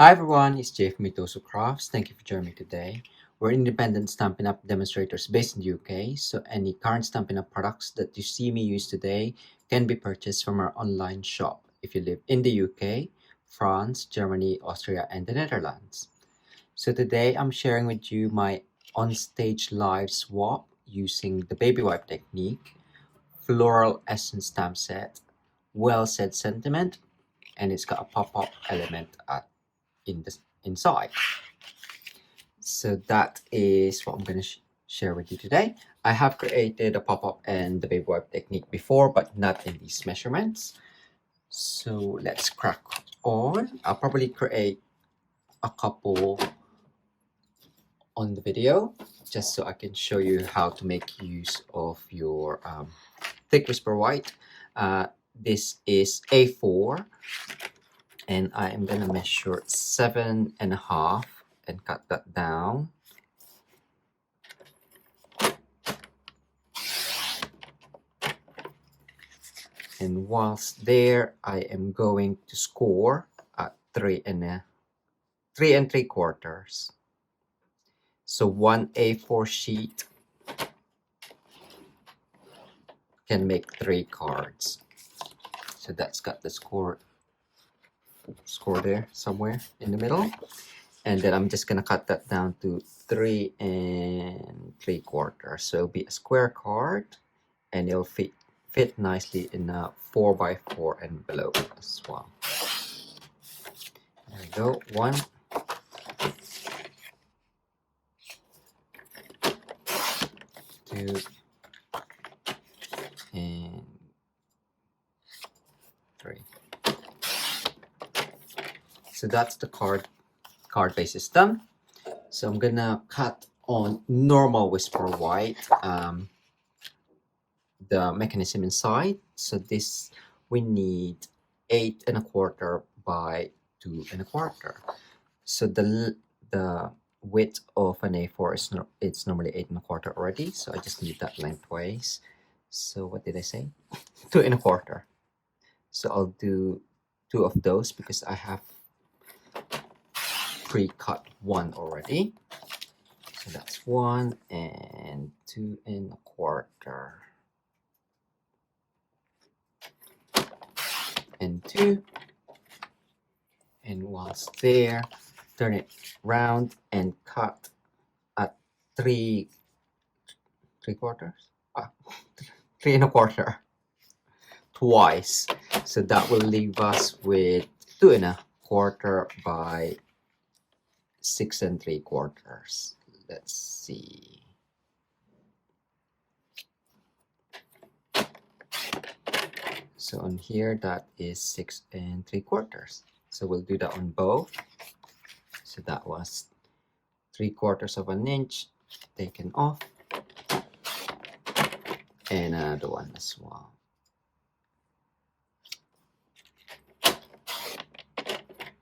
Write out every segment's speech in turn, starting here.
Hi everyone, it's Jay from Mitosu Crafts. Thank you for joining me today. We're independent Stampin' Up demonstrators based in the UK, so any current Stampin' Up products that you see me use today can be purchased from our online shop if you live in the UK, France, Germany, Austria, and the Netherlands. So today I'm sharing with you my OnStage Live swap using the baby wipe technique, Floral Essence stamp set, Well Said Sentiment, and it's got a pop-up element inside. So that is what I'm going to share with you today. I have created a pop-up and the baby wipe technique before, but not in these measurements. So let's crack on. I'll probably create a couple on the video just so I can show you how to make use of your thick whisper white. This is A4 and I am going to measure 7.5 and cut that down. And whilst there, I am going to score at 3 3/4. So one A4 sheet can make 3 cards. So that's got the score there somewhere in the middle. And then I'm just gonna cut that down to 3 3/4. So it'll be a square card and it'll fit nicely in a 4x4 envelope as well. There we go, 1, 2, and 3. So that's the card base is done. So I'm gonna cut on normal whisper white the mechanism inside. So this we need 8.25 by 2.25. So the width of an A4 is it's normally 8.25 already. So I just need that lengthways. So what did I say? 2.25. So I'll do 2 of those because I have pre-cut 1 already. So that's 1 and 2.25. And 2. And whilst there, turn it round and cut at 3/4. 3.25 twice. So that will leave us with 2.25 by 6.75. Let's see. So on here, that is 6.75. So we'll do that on both. So that was 3/4 of an inch taken off. And another one as well.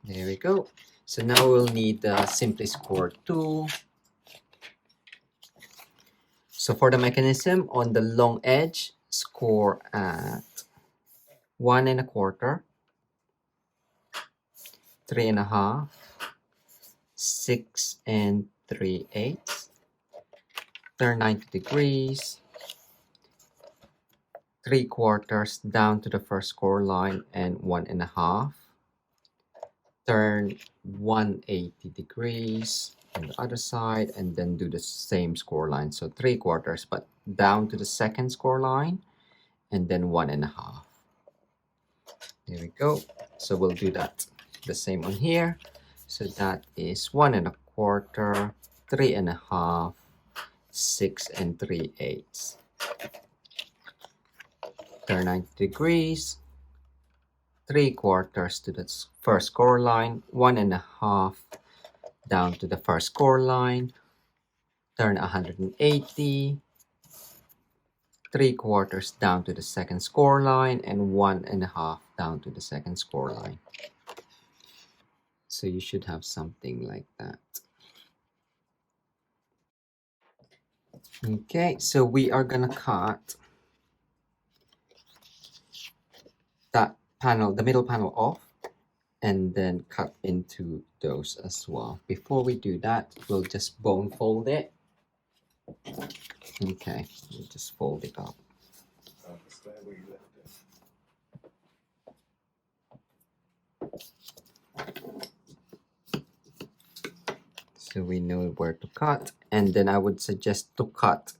There we go. So now we'll need the Simply Score tool. So for the mechanism, on the long edge, score at 1.25, 3.5, 6 3/8. Turn 90 degrees, 3/4 down to the first score line and 1.5. Turn 180 degrees on the other side and then do the same score line. So 3/4, but down to the second score line and then 1.5. There we go. So we'll do that the same on here. So that is 1.25, 3.5, 6 3/8. Turn 90 degrees, 3/4 to the first score line, 1.5 down to the first score line, turn 180, 3/4 down to the second score line, and 1.5 down to the second score line. So you should have something like that. Okay, so we are gonna cut that panel, the middle panel off, and then cut into those as well. Before we do that, we'll just bone fold it. Okay, we'll just fold it up. So we know where to cut, and then I would suggest to cut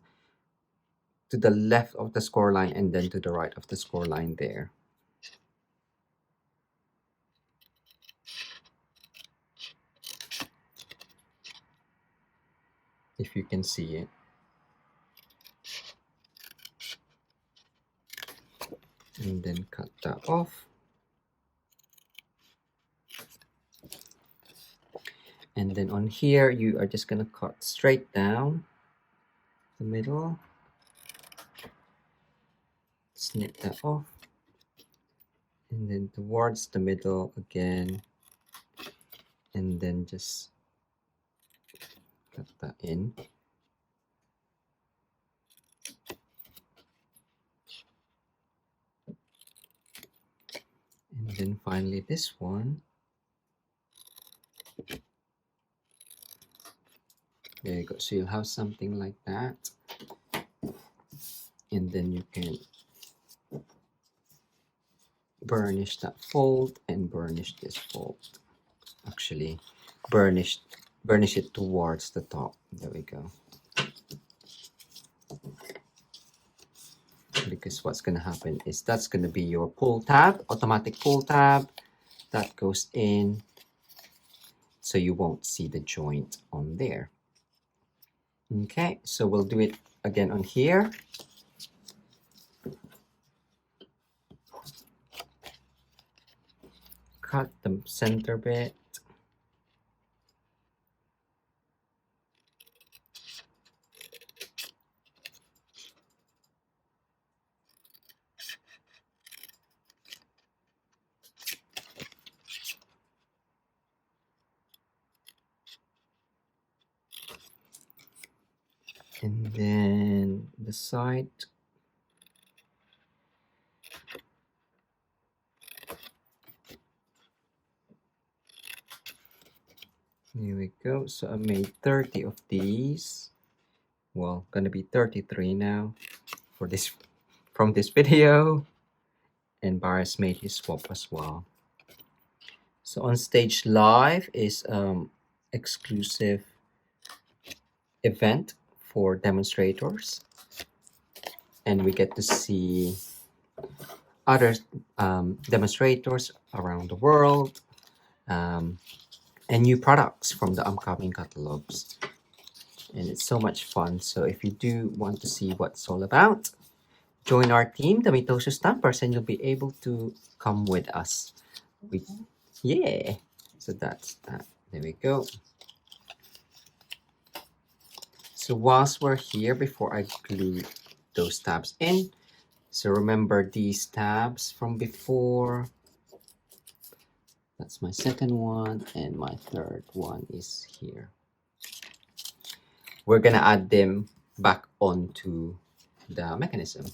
to the left of the score line and then to the right of the score line there. If you can see it. And then cut that off. And then on here, you are just gonna cut straight down the middle. Snip that off. And then towards the middle again. And then just cut that in. And then finally this one. There you go. So you'll have something like that. And then you can burnish that fold and burnish this fold. Actually, burnish it towards the top. There we go. Because what's going to happen is that's going to be your pull tab, automatic pull tab that goes in, so you won't see the joint on there. Okay, so we'll do it again on here. Cut the center bit. And then the side. Here we go. So I made 30 of these. Well, gonna be 33 now for this from this video. And Barris made his swap as well. So OnStage Live is exclusive event for demonstrators, and we get to see other demonstrators around the world, and new products from the upcoming catalogs. And it's so much fun. So if you do want to see what it's all about, join our team, the Mitosu Stampers, and you'll be able to come with us. Yeah, so that's that. There we go. So whilst we're here, before I glue those tabs in, so remember these tabs from before. That's my second one, and my third one is here. We're gonna add them back onto the mechanism.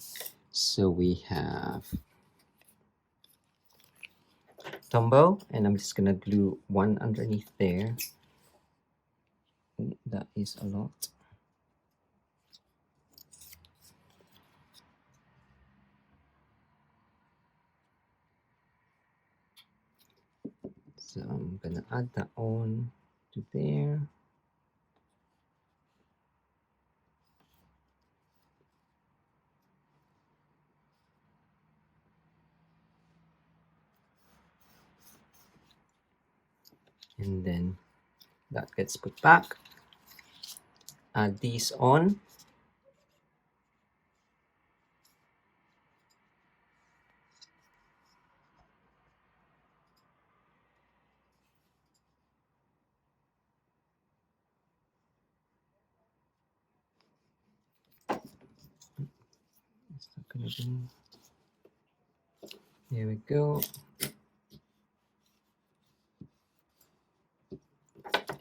So we have Tombow, and I'm just gonna glue one underneath there. That is a lot. So I'm gonna add that on to there. And then that gets put back. Add these on. Here we go.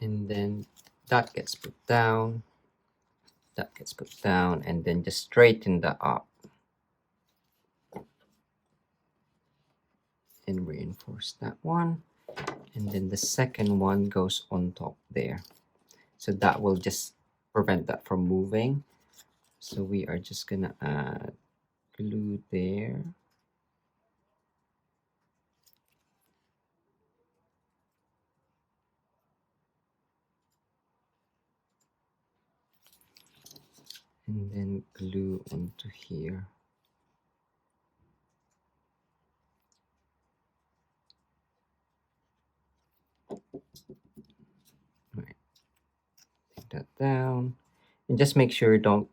And then that gets put down. That gets put down, and then just straighten that up. And reinforce that one. And then the second one goes on top there. So that will just prevent that from moving. So we are just gonna add glue there. And then glue onto here. Right, take that down. And just make sure you don't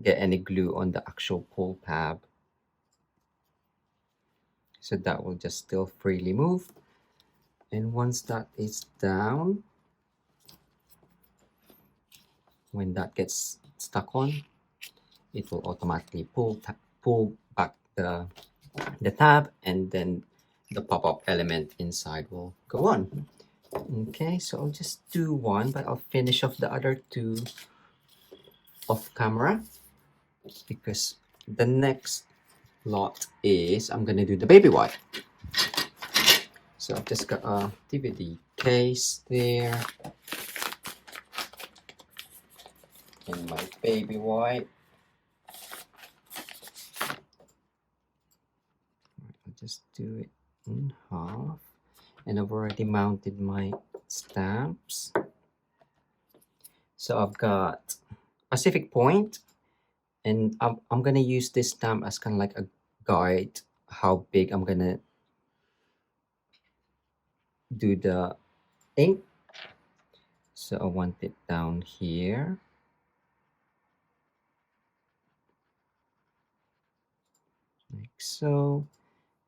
get any glue on the actual pull tab. So that will just still freely move. And once that is down, when that gets stuck on, it will automatically pull back the tab, and then the pop-up element inside will go on. Okay, so I'll just do one, but I'll finish off the other two off camera, because the next lot is I'm gonna do the baby wipe. So I've just got a DVD case there and my baby wipe. I'll just do it in half, and I've already mounted my stamps. So I've got Pacific Point, and I'm gonna use this stamp as kind of like a guide how big I'm gonna do the ink. So I want it down here, like so.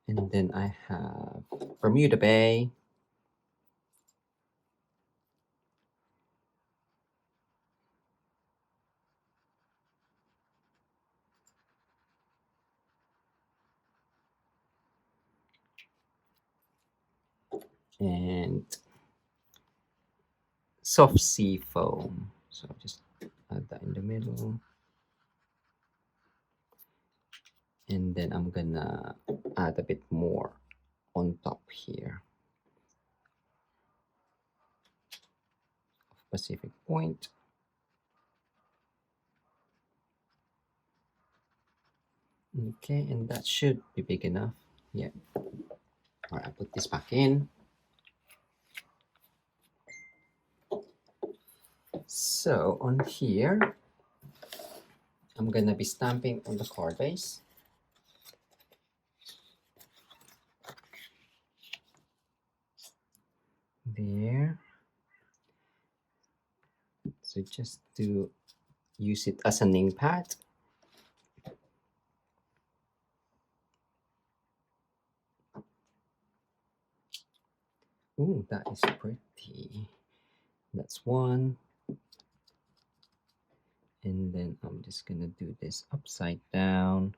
And then I have Bermuda Bay, and Soft Sea Foam. So I'll just add that in the middle. And then I'm gonna add a bit more on top here of Pacific Point. Okay, and that should be big enough. Yeah. All right, I'll put this back in. So on here, I'm gonna be stamping on the card base. There. So just to use it as an ink pad. Ooh, that is pretty. That's one. And then I'm just gonna do this upside down.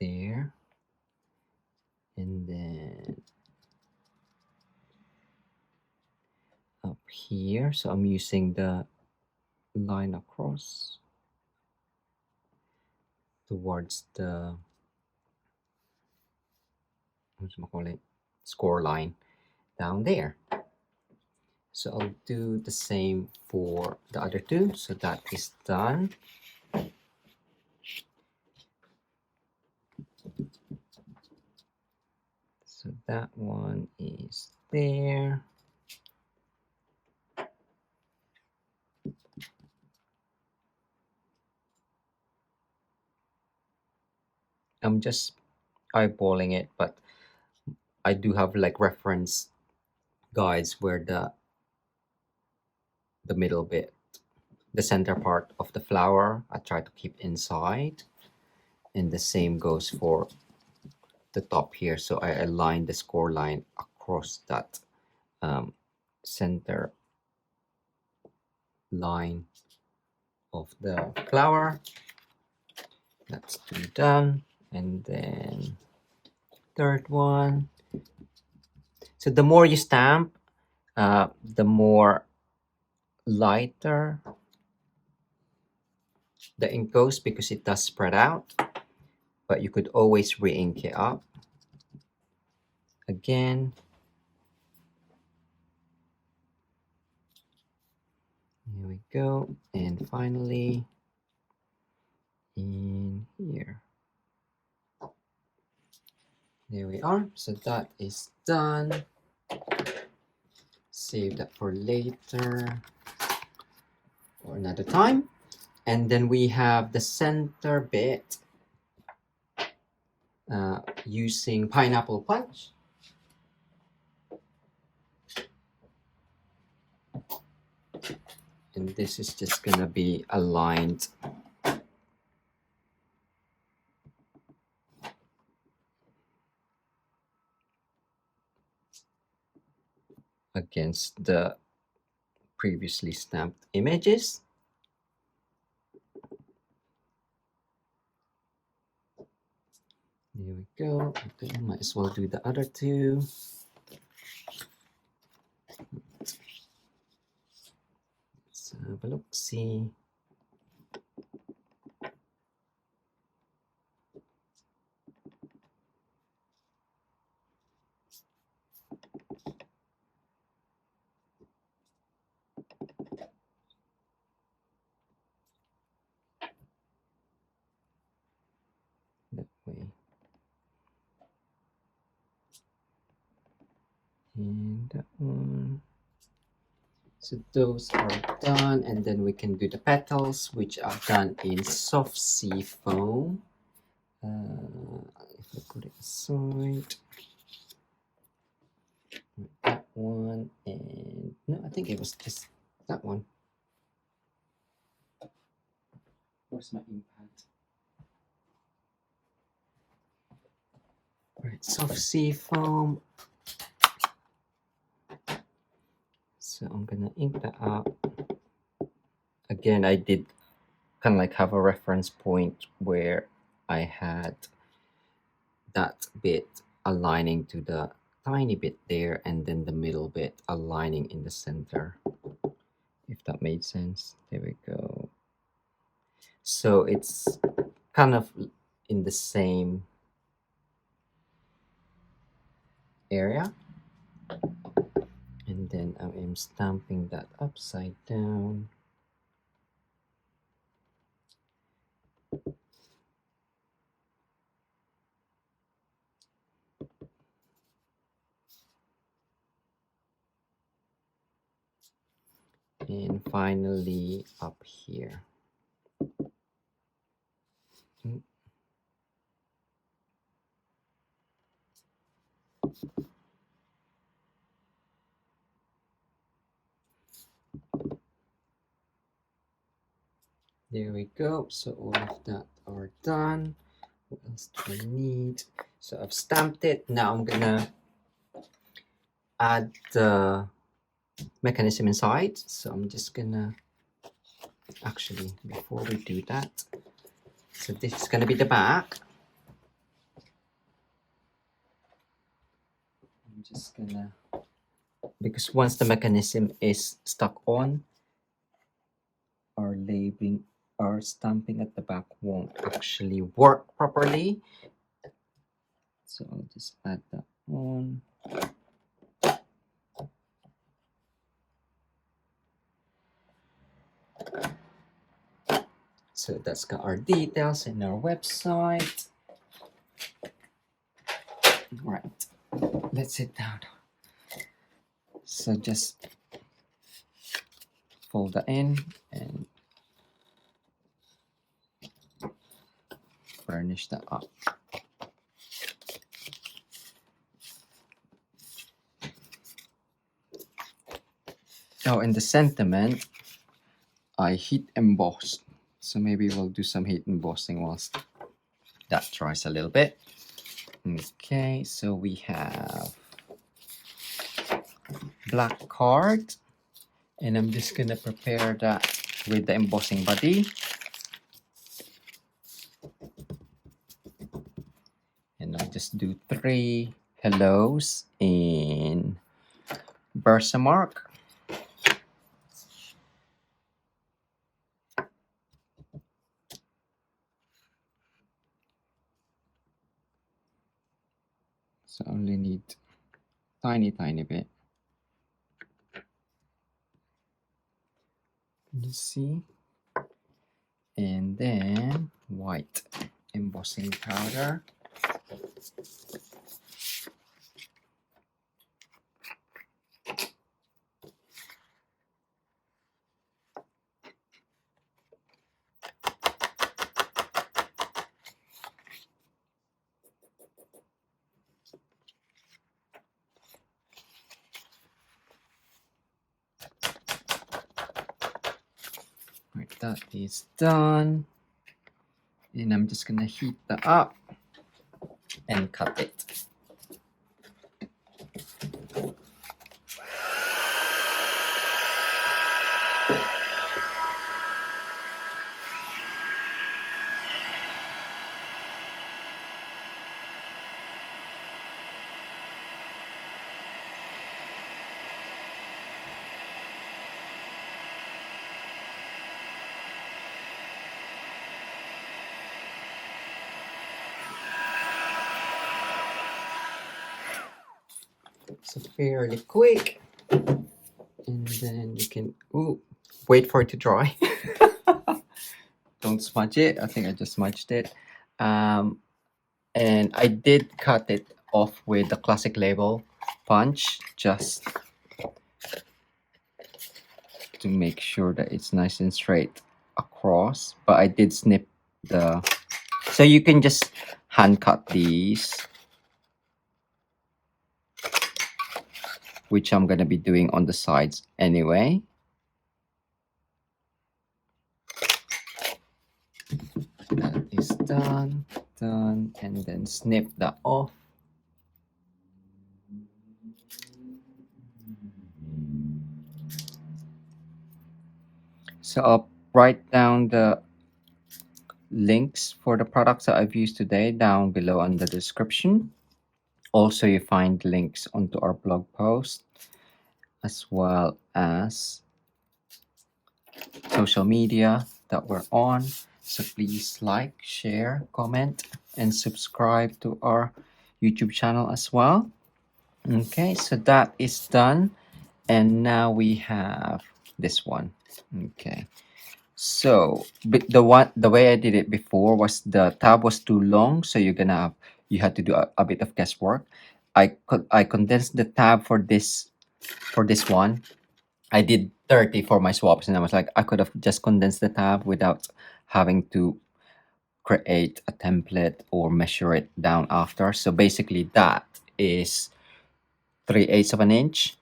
There. And then up here. So I'm using the line across towards the, what do I call it, score line down there. So I'll do the same for the other two. So that is done. So that one is there. I'm just eyeballing it, but I do have like reference guides where the middle bit, the center part of the flower, I try to keep inside, and the same goes for the top here. So I align the score line across that center line of the flower. That's two done. And then third one. So the more you stamp, the more lighter the ink goes, because it does spread out. but you could always re-ink it up again. Here we go, and finally in here. There we are. So that is done. Save that for later or another time. And then we have the center bit using pineapple punch. And this is just gonna be aligned against the previously stamped images. There we go. Okay, might as well do the other two. Let's have a look, see. That way. And that one. So those are done, and then we can do the petals, which are done in soft sea foam. If I put it aside, that one, and no, I think it was just that one. Where's my impact? Right, soft sea foam. So I'm gonna ink that up. Again, I did kind of like have a reference point where I had that bit aligning to the tiny bit there, and then the middle bit aligning in the center, if that made sense. There we go. So it's kind of in the same area. And then I am stamping that upside down. And finally up here. There we go. So all of that are done. What else do I need? So I've stamped it. Now I'm gonna add the mechanism inside. So I'm just gonna, actually, before we do that, so this is gonna be the back. I'm just gonna, because once the mechanism is stuck on, our labeling, our stamping at the back won't actually work properly. So I'll just add that on. So that's got our details in our website. Right, let's sit down. So just fold that in and burnish that up. Oh, and the sentiment, I heat embossed. So maybe we'll do some heat embossing whilst that dries a little bit. Okay, so we have black card, and I'm just gonna prepare that with the embossing body. And I'll just do 3 hellos in Versamark. So I only need tiny bit. You see? And then white embossing powder. Right, that is done. And I'm just gonna heat that up and cut it. So fairly quick. And then you can wait for it to dry. Don't smudge it. I think I just smudged it. And I did cut it off with the classic label punch just to make sure that it's nice and straight across. But I did snip the, so you can just hand cut these, which I'm gonna be doing on the sides anyway. That is done, and then snip that off. So I'll write down the links for the products that I've used today down below in the description. Also, you find links onto our blog post as well as social media that we're on. So please like, share, comment, and subscribe to our YouTube channel as well. Okay, so that is done. And now we have this one. Okay. So the way I did it before was the tab was too long, so you had to do a bit of guesswork. I condensed the tab for this one. I did 30 for my swaps, and I was like, I could have just condensed the tab without having to create a template or measure it down after. So basically that is 3/8 of an inch.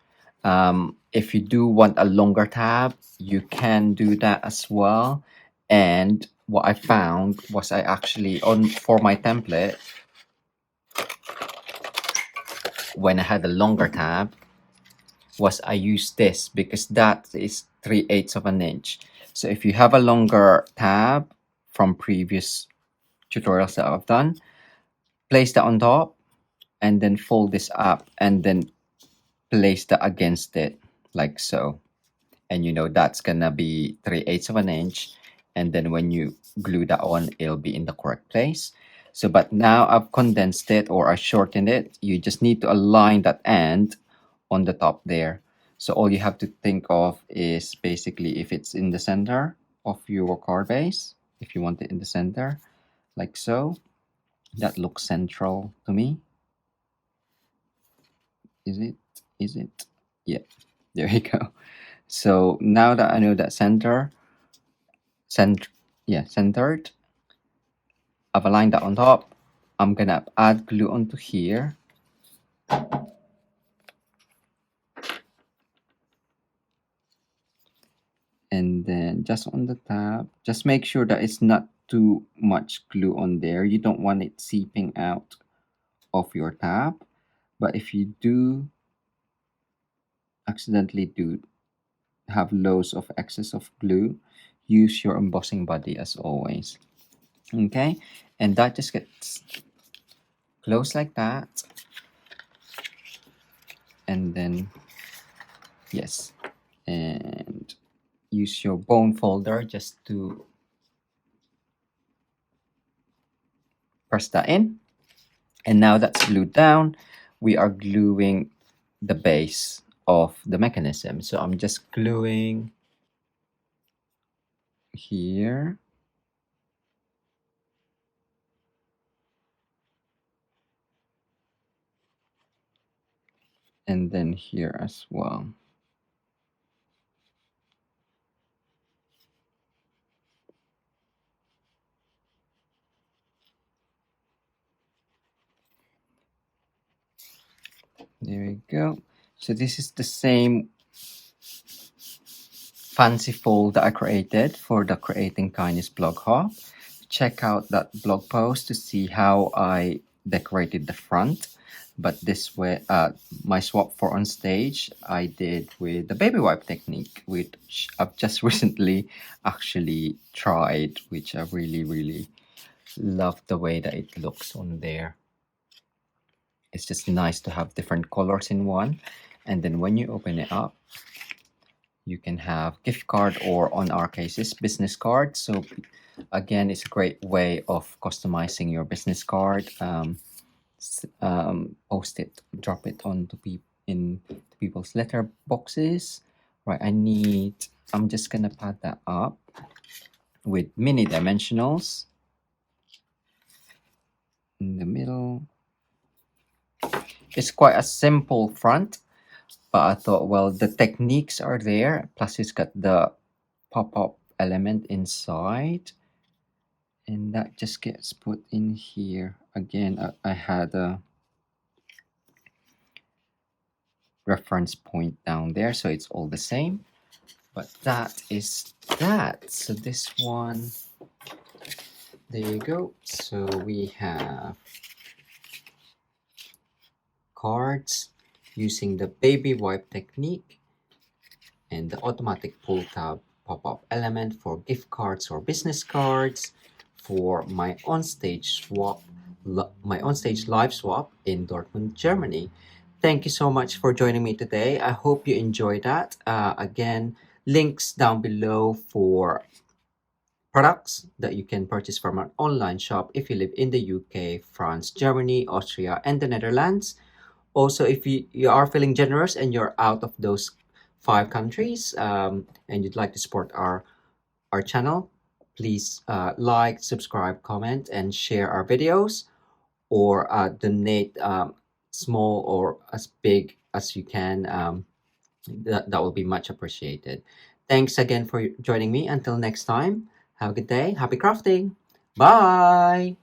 If you do want a longer tab, you can do that as well. And what I found was I actually, for my template, when I had a longer tab, was I used this because that is 3/8 of an inch. So if you have a longer tab from previous tutorials that I've done, place that on top and then fold this up and then place that against it like so. And you know that's gonna be 3/8 of an inch, and then when you glue that on, it'll be in the correct place. So but now I've condensed it, or I shortened it. You just need to align that end on the top there. So all you have to think of is basically if it's in the center of your card base, if you want it in the center like so, that looks central to me. Is it? Yeah, there you go. So now that I know that centered, I've aligned that on top. I'm gonna add glue onto here. And then just on the tab, just make sure that it's not too much glue on there. You don't want it seeping out of your tab. But if you do accidentally have loads of excess of glue, use your embossing buddy as always. Okay, and that just gets close like that. And then yes, and use your bone folder just to press that in. And now that's glued down, we are gluing the base of the mechanism. So I'm just gluing here, and then here as well. There we go. So this is the same fancy fold that I created for the Creating Kindness blog hop. Check out that blog post to see how I decorated the front. But this way, my swap for on stage, I did with the baby wipe technique, which I've just recently actually tried, which I really love the way that it looks on there. It's just nice to have different colors in one. And then when you open it up, you can have gift card, or on our cases, business card. So again, it's a great way of customizing your business card. Post it, drop it onto in people's letter boxes. Right, I'm just gonna pad that up with mini dimensionals in the middle. It's quite a simple front, but I thought, well, the techniques are there, plus it's got the pop-up element inside, and that just gets put in here. Again, I had a reference point down there, so it's all the same. But that is that. So this one, there you go. So we have cards using the baby wipe technique and the automatic pull tab pop-up element for gift cards or business cards, for my onstage live swap in Dortmund, Germany. Thank you so much for joining me today. I hope you enjoyed that. Again, links down below for products that you can purchase from an online shop if you live in the UK, France, Germany, Austria, and the Netherlands. Also, if you are feeling generous and you're out of those 5 countries, and you'd like to support our channel, please like, subscribe, comment, and share our videos, or donate small or as big as you can. That will be much appreciated. Thanks again for joining me. Until next time, have a good day. Happy crafting. Bye.